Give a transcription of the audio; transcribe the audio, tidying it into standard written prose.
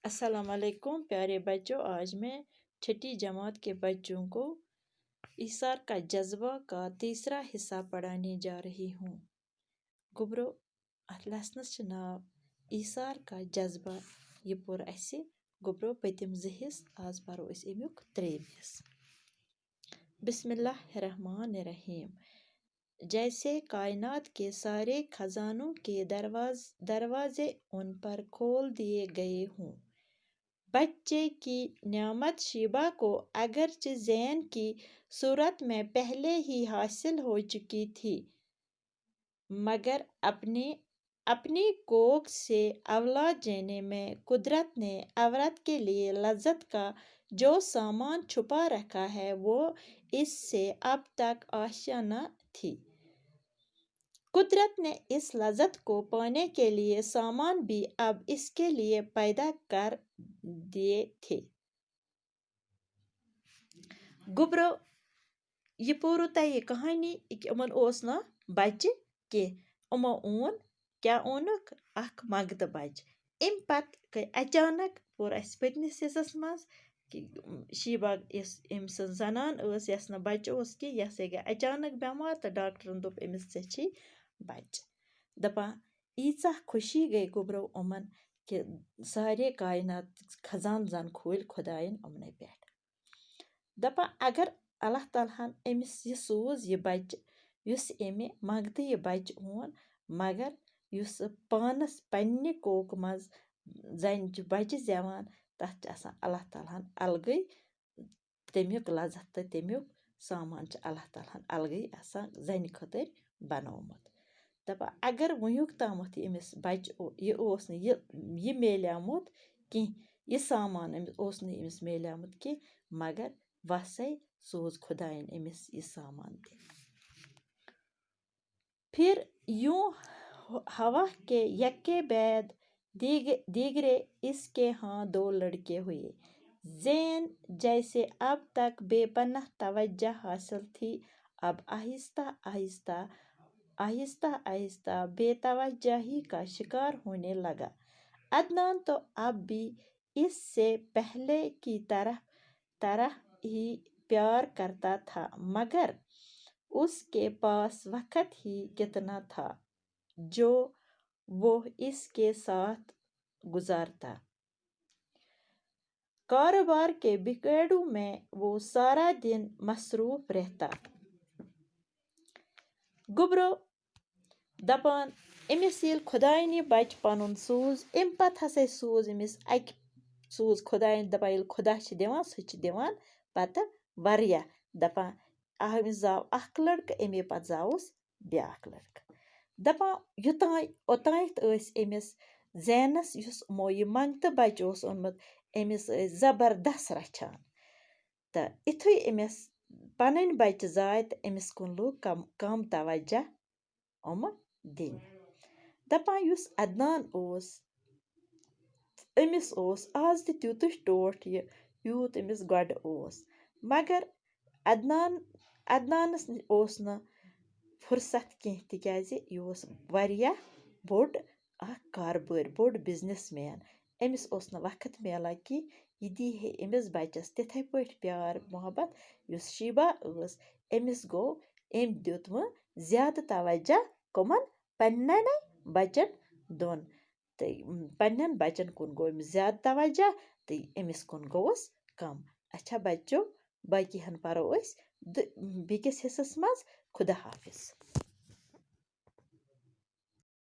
السلام علیکم پیارے بچوں، آج میں چھٹی جماعت کے بچوں کو ایثار کا جذبہ کا تیسرا حصہ پڑھانے جا رہی ہوں۔ گبرو ات لیسنس چھ ناو ایثار کا جذبہ۔ یہ پور اسہ گبرو پتم زٕ حص، آز پرو اس امیک تریم حصہ۔ بسم اللہ الرحمن الرحیم۔ جیسے کائنات کے سارے خزانوں کے دروازے ان پر کھول دیے گئے ہوں۔ بچے کی نعمت شیبہ کو اگرچہ زین کی صورت میں پہلے ہی حاصل ہو چکی تھی، مگر اپنی کوکھ سے اولاد دینے میں قدرت نے عورت کے لیے لذت کا جو سامان چھپا رکھا ہے وہ اس سے اب تک آشنا نہ تھی۔ قدرت نے اس لذت کو پانے کے لیے سامان بھی اب اس کے لیے پیدا کر دیے تھے۔ گبرو یہ پورو تہ یہ کہانی کہ امن اوس نا بچہ کی امو اون کیا اونک اخ مگتہ بچہ۔ ام پتہ گئی اچانک پور اس پتمس حصص مز کہ شیبہ اس ام سن زنان اس یس نا بچہ اوس کی یہ ہسا گئی اچانک بیمار تو ڈاکٹرن دوپ امس ژے بچہ۔ دپان ایژا خوشی گئی گبرو امن کہ سارے کائنات خزان زن کھول خدائن امنے پہ۔ دپان اگر اللہ تعالیٰ ہن امس یہ سوز یہ بچہ یس امہ منگتہ یہ بچہ اون، مگر یس پانس پنہ کوکھ مز زن بچہ زیوان تتھ چھ آسان اللہ تعالیٰ ہن الگے تمیک لذت تہ تمیک سامان چھ اللہ تعالیٰ ہن الگے آسان زنہ خاطر بنومت۔ دپان اگر ونیک تامتھ امس بچہ یہ اوس نہ یہ میلیامت کی یہ سامان اوس نہ امس میلیامت کی، مگر وسے سوز خدائن امس یہ سامان تہ۔ پھر یوں ہوا کے یک کے بعد دیگرے اس کے ہاں دو لڑکے ہوئے۔ زین جیسے اب تک بے پناہ توجہ حاصل تھی، اب آہستہ آہستہ بے توجہی کا شکار ہونے لگا۔ عدنان تو اب بھی اس سے پہلے کی طرح ہی پیار کرتا تھا، مگر اس کے پاس وقت ہی کتنا تھا جو وہ اس کے ساتھ گزارتا۔ کاروبار کے بگیڑوں میں وہ سارا دن مصروف رہتا۔ گبرو دپان امس یل خدائن یہ بچہ پنن سوز، ام پتہ ہسا سوز امس اکہ سوز خدائن دپان یل خدا چھ دوان سہ چھ دوان پتہ واریاہ۔ دپان امس زاو اکھ لڑکہ امے پتہ زاوس بیاکھ لڑکہ۔ دپان اوتانیتھ ٲسۍ امس زینس یس یمو یہ منگتہ بچہ اوس اونمت امس ٲسۍ زبردست رچھان، تہ یتھے امس پنن بچہ زاے تہ امس کُن لوگ کم توجہ دِنہِ۔ دپان یس عدنان اوس امس اوس آز تہ تیُتھے ٹوٹھ یہ یوت امس گۄڈٕ اوس، مگر عدنانس اوس نہ فرصت کینٛہہ تکیازِ یہ اوس واریاہ بوٚڑ اکھ کاربٲرۍ، بوٚڑ بزنس مین۔ امس اوس نہ وقت میلان کہ یہ دی ہے امس بچس تتھے پٲٹھۍ پیار محبت یس شیبہ ٲس۔ امس گو أمۍ دیُت وۄنۍ زیادٕ توجہ کمن پنننے بچن دۄن، تہٕ پننن بچن کُن گوٚو أمِس زیادٕ توجہ تہٕ أمِس کُن گوٚوُس کم۔ اچھا بچو باقی ہن پرو أسۍ بیٚکِس حصس منٛز۔ خدا حافظ۔